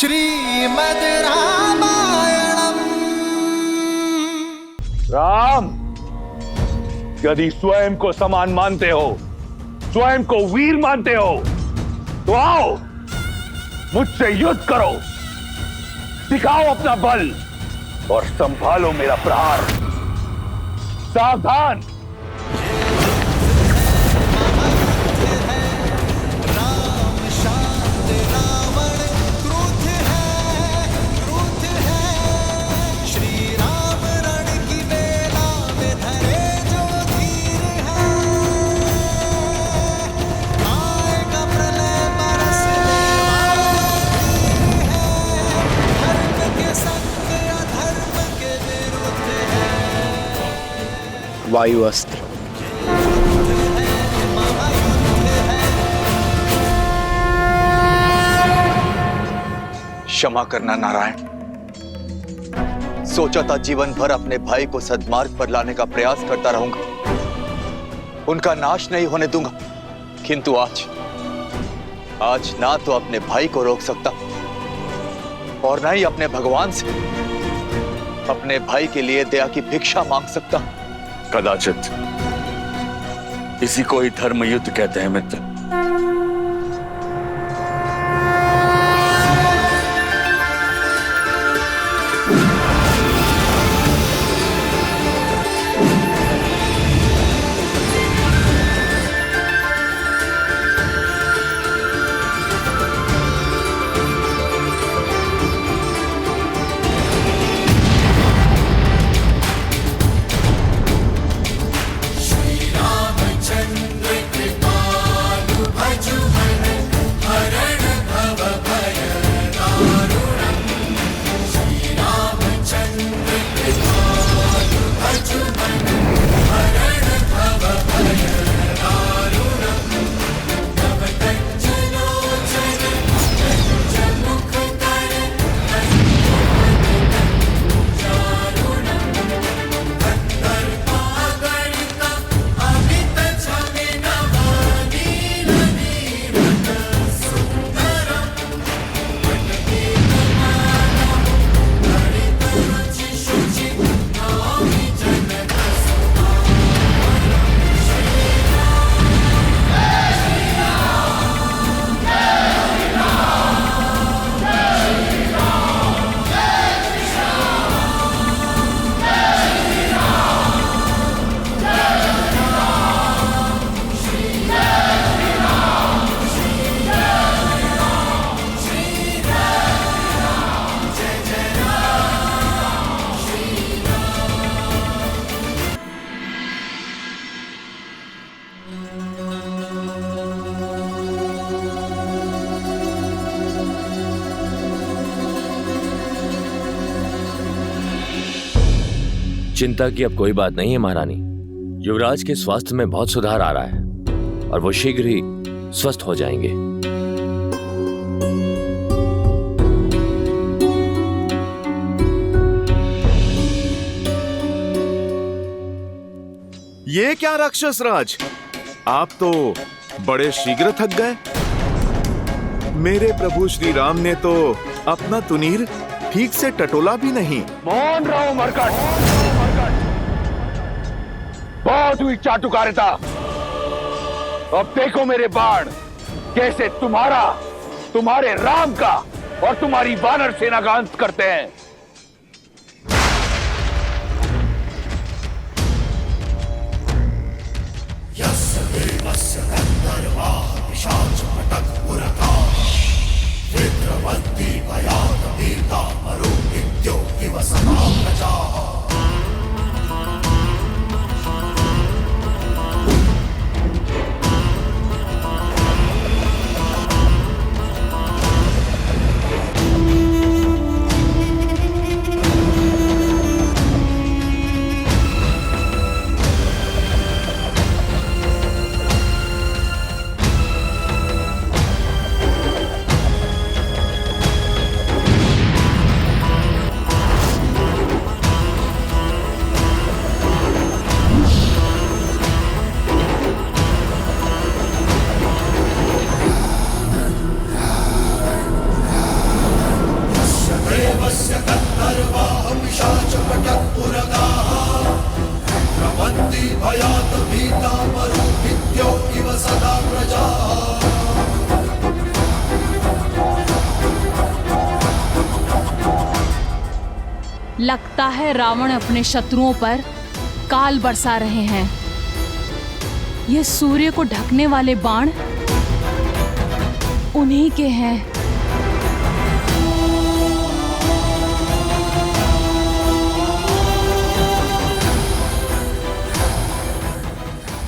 श्रीमद् रामायणम। राम, यदि स्वयं को समान मानते हो, स्वयं को वीर मानते हो, तो आओ मुझसे युद्ध करो, दिखाओ अपना बल और संभालो मेरा प्रहार। सावधान। वायु अस्त्र। क्षमा करना नारायण, सोचा था जीवन भर अपने भाई को सद्मार्ग पर लाने का प्रयास करता रहूंगा, उनका नाश नहीं होने दूंगा, किंतु आज ना तो अपने भाई को रोक सकता और ना ही अपने भगवान से अपने भाई के लिए दया की भिक्षा मांग सकता। कदाचित इसी को ही धर्म युद्ध कहते हैं मित्र। चिंता की अब कोई बात नहीं है महारानी। युवराज के स्वास्थ्य में बहुत सुधार आ रहा है और वो शीघ्र ही स्वस्थ हो जाएंगे। ये क्या राक्षस राज, आप तो बड़े शीघ्र थक गए। मेरे प्रभु श्री राम ने तो अपना तुनीर ठीक से टटोला भी नहीं। मौन रहो मरकट, बहुत हुई चाटुकारिता। अब देखो मेरे बाण कैसे तुम्हारा, तुम्हारे राम का और तुम्हारी वानर सेना का अंत करते हैं। लगता है रावण अपने शत्रुओं पर काल बरसा रहे हैं। ये सूर्य को ढकने वाले बाण उन्हीं के हैं।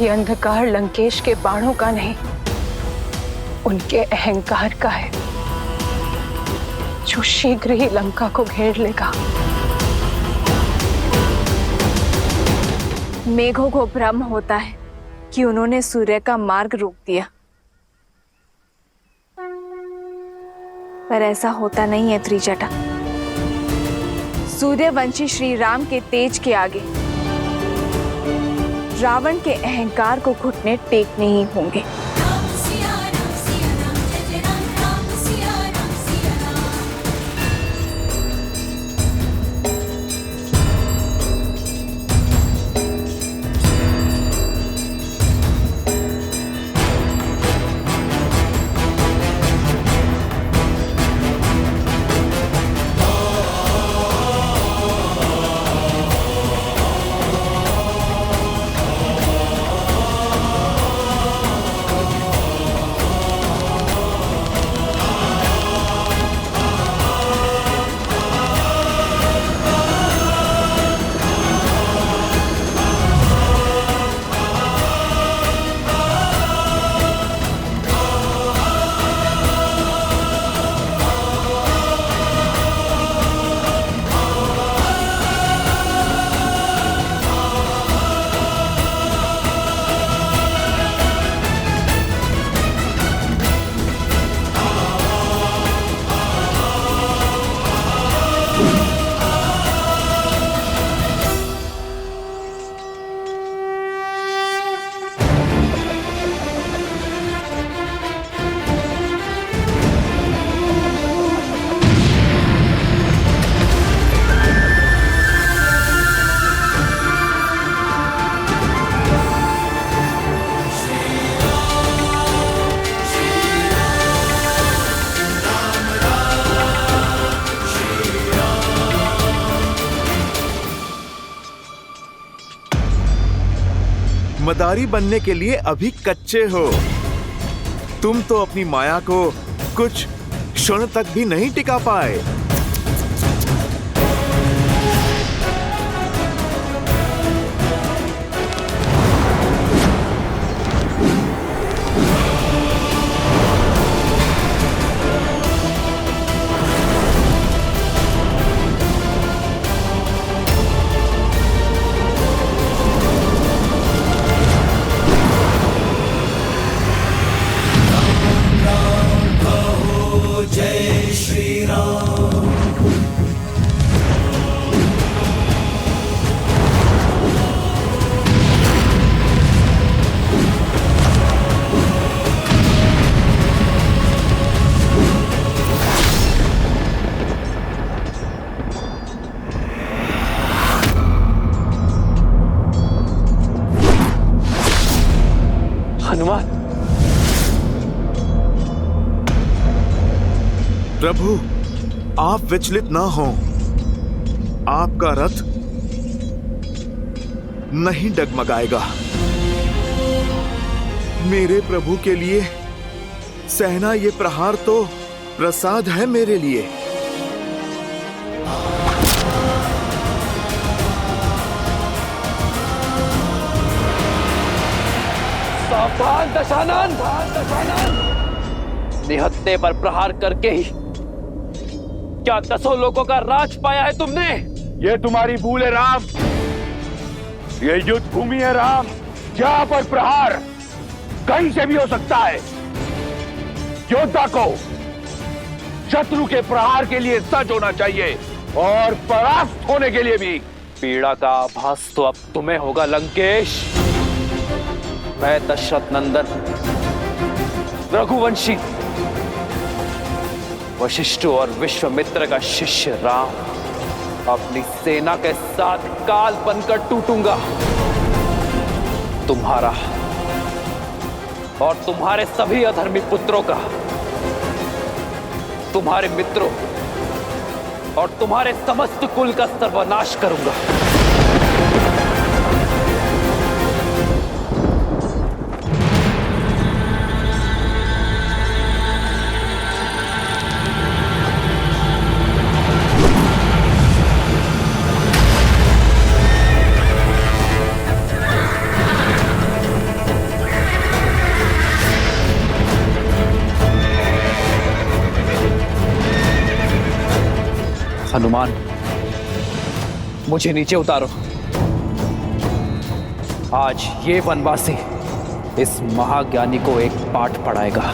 ये अंधकार लंकेश के बाणों का नहीं, उनके अहंकार का है, जो शीघ्र ही लंका को घेर लेगा। मेघों को भ्रम होता है कि उन्होंने सूर्य का मार्ग रोक दिया, पर ऐसा होता नहीं है त्रिजटा। सूर्यवंशी श्री राम के तेज के आगे रावण के अहंकार को घुटने टेकने ही होंगे। मदारी बनने के लिए अभी कच्चे हो। तुम तो अपनी माया को कुछ क्षण तक भी नहीं टिका पाए। हनुमान, प्रभु आप विचलित ना हो। आपका रथ नहीं डगमगाएगा। मेरे प्रभु के लिए सहना ये प्रहार तो प्रसाद है मेरे लिए। सावधान दशानन, निहत्थे पर प्रहार करके ही क्या 10 लोगों का राज पाया है तुमने? ये तुम्हारी भूल है राम। ये युद्ध भूमि है राम, यहाँ पर प्रहार कहीं से भी हो सकता है। योद्धा को शत्रु के प्रहार के लिए सज्ज होना चाहिए और परास्त होने के लिए भी। पीड़ा का आभास तो अब तुम्हें होगा लंकेश। मैं दशरथ नंदन रघुवंशी वशिष्ठ और विश्वामित्र का शिष्य राम अपनी सेना के साथ काल बनकर टूटूंगा। तुम्हारा और तुम्हारे सभी अधर्मी पुत्रों का, तुम्हारे मित्रों और तुम्हारे समस्त कुल का सर्वनाश करूंगा। हनुमान, मुझे नीचे उतारो। आज ये वनवासी इस महाज्ञानी को एक पाठ पढ़ाएगा।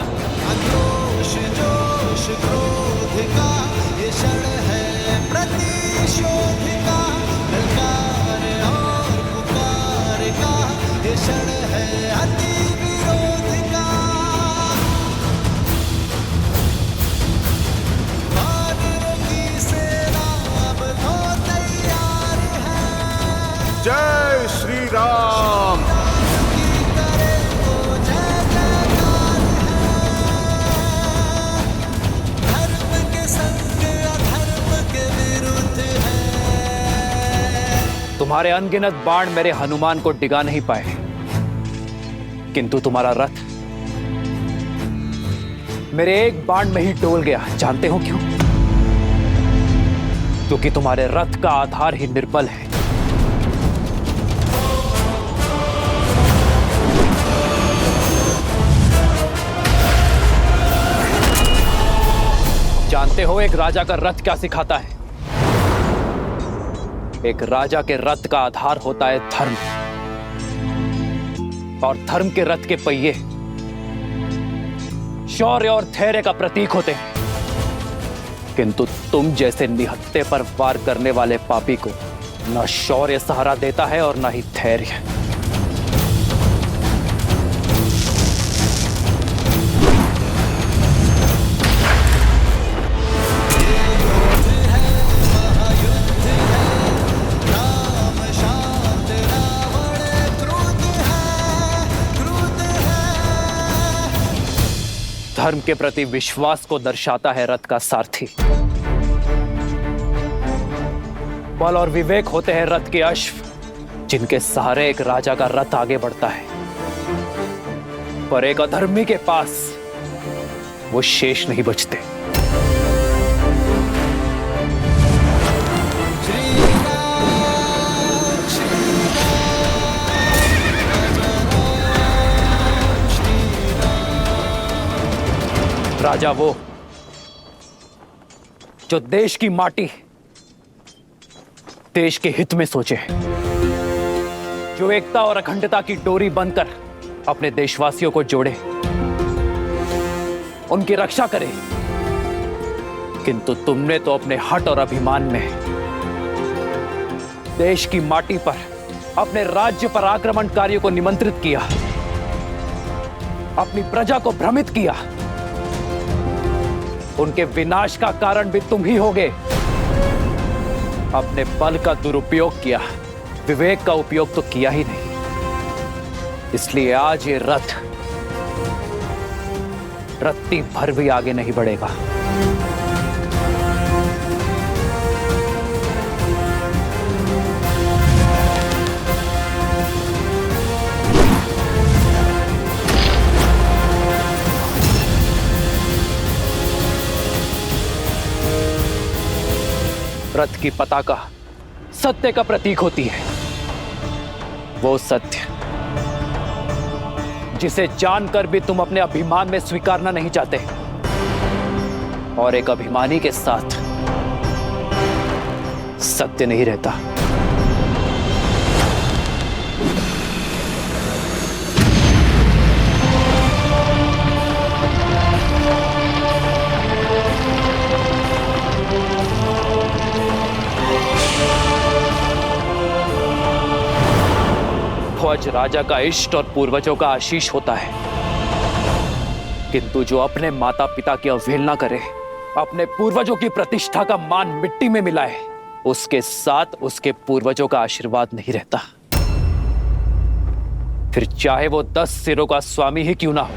जोश जोश क्रोध का ये क्षण है प्रतिशोध का, ललकार और पुकार का ये क्षण है अति विरोध का। वानरों की सेना अब तो तैयार है। जय श्री राम। तुम्हारे अनगिनत बाण मेरे हनुमान को डिगा नहीं पाए, किंतु तुम्हारा रथ मेरे एक बाण में ही डोल गया। जानते हो क्यों? क्योंकि तुम्हारे रथ का आधार ही निर्बल है। जानते हो एक राजा का रथ क्या सिखाता है? एक राजा के रथ का आधार होता है धर्म, और धर्म के रथ के पहिए शौर्य और धैर्य का प्रतीक होते हैं। किंतु तुम जैसे निहत्थे पर वार करने वाले पापी को न शौर्य सहारा देता है और न ही धैर्य। धर्म के प्रति विश्वास को दर्शाता है रथ का सारथी। बल और विवेक होते हैं रथ के अश्व, जिनके सहारे एक राजा का रथ आगे बढ़ता है। पर एक अधर्मी के पास वो शेष नहीं बचते। राजा वो जो देश की माटी, देश के हित में सोचे, जो एकता और अखंडता की डोरी बनकर अपने देशवासियों को जोड़े, उनकी रक्षा करे। किंतु तुमने तो अपने हठ और अभिमान में देश की माटी पर अपने राज्य पर आक्रमणकारियों को निमंत्रित किया, अपनी प्रजा को भ्रमित किया। उनके विनाश का कारण भी तुम ही होगे। अपने बल का दुरुपयोग किया, विवेक का उपयोग तो किया ही नहीं। इसलिए आज ये रथ रत्ती भर भी आगे नहीं बढ़ेगा। रथ की पताका सत्य का प्रतीक होती है। वो सत्य जिसे जानकर भी तुम अपने अभिमान में स्वीकारना नहीं चाहते, और एक अभिमानी के साथ सत्य नहीं रहता। ध्वज राजा का इष्ट और पूर्वजों का आशीष होता है, किंतु जो अपने माता पिता की अवहेलना करे अपने पूर्वजों की प्रतिष्ठा का मान मिट्टी में मिलाए, उसके साथ उसके पूर्वजों का आशीर्वाद नहीं रहता। फिर चाहे वो 10 सिरों का स्वामी ही क्यों ना हो।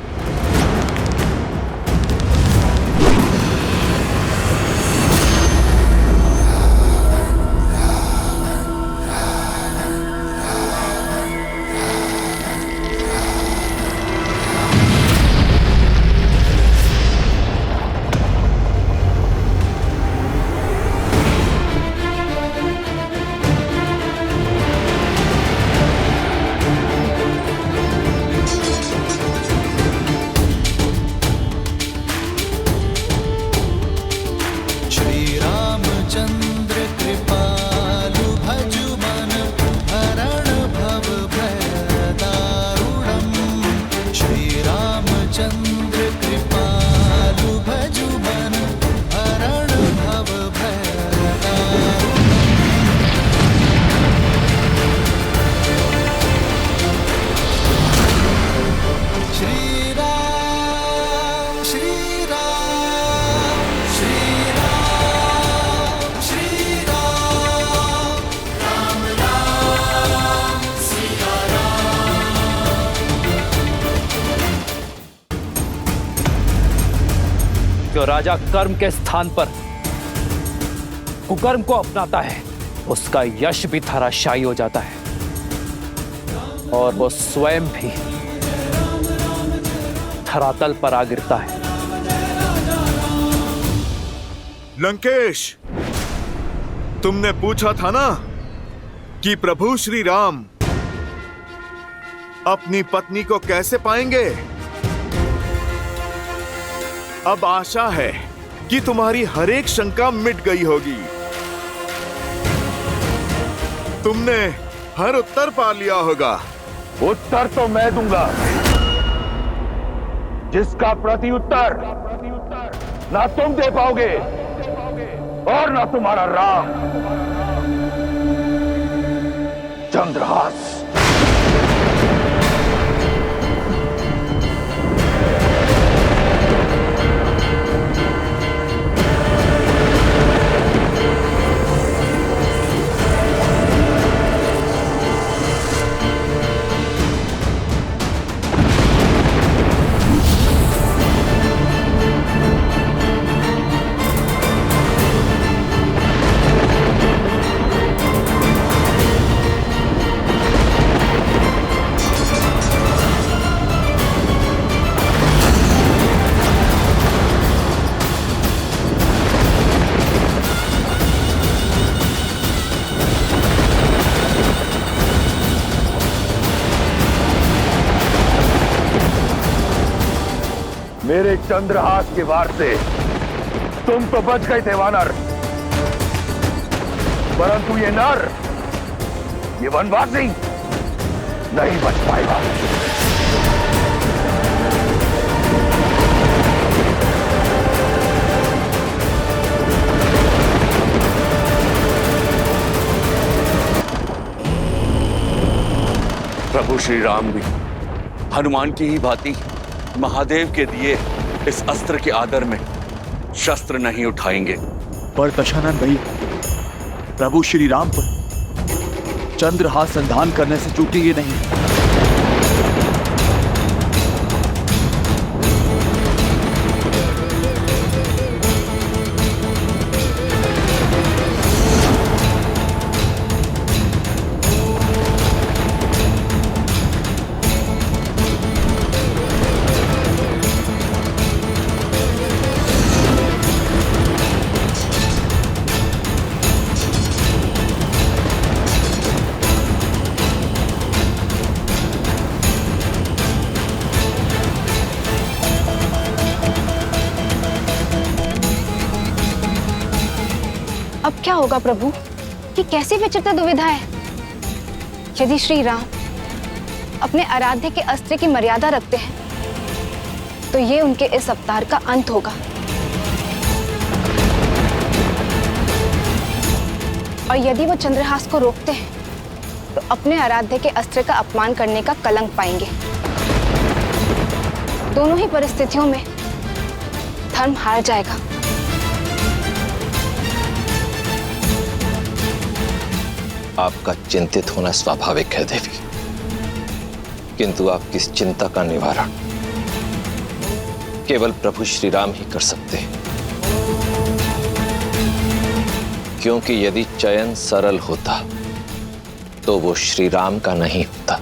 श्री रामचंद्र कृपालु भजु मन हरण भव भय दारुणम्। श्री रामचंद्र कृपालु भजु मन हरण भव भय दारुणम्। श्री राम श्री राम श्री राम श्री राम राम राम सिया जो राजा कर्म के स्थान पर कुकर्म को अपनाता है, उसका यश भी धराशायी हो जाता है और वो स्वयं भी धरातल पर आ गिरता है। लंकेश, तुमने पूछा था ना कि प्रभु श्री राम अपनी पत्नी को कैसे पाएंगे। अब आशा है कि तुम्हारी हर एक शंका मिट गई होगी। तुमने हर उत्तर पा लिया होगा। उत्तर तो मैं दूंगा, जिसका प्रति उत्तर ना तुम दे पाओगे और ना तुम्हारा राम। चंद्रहास, मेरे चंद्रहास के वार से तुम तो बच गए थे वानर, परंतु ये नर, ये वनवासी नहीं बच पाएगा। प्रभु श्री राम भी हनुमान की ही भांति महादेव के दिए इस अस्त्र के आदर में शस्त्र नहीं उठाएंगे। पर दशानन भैया, प्रभु श्री राम पर चंद्रहास संधान करने से चूकेंगे नहीं। अब क्या होगा प्रभु? कि कैसी विचित्र दुविधा है। यदि श्री राम अपने आराध्य के अस्त्र की मर्यादा रखते हैं तो ये उनके इस अवतार का अंत होगा, और यदि वो चंद्रहास को रोकते हैं तो अपने आराध्य के अस्त्र का अपमान करने का कलंक पाएंगे। दोनों ही परिस्थितियों में धर्म हार जाएगा। आपका चिंतित होना स्वाभाविक है देवी, किंतु आपकी इस चिंता का निवारण केवल प्रभु श्री राम ही कर सकते हैं। क्योंकि यदि चयन सरल होता तो वो श्री राम का नहीं होता।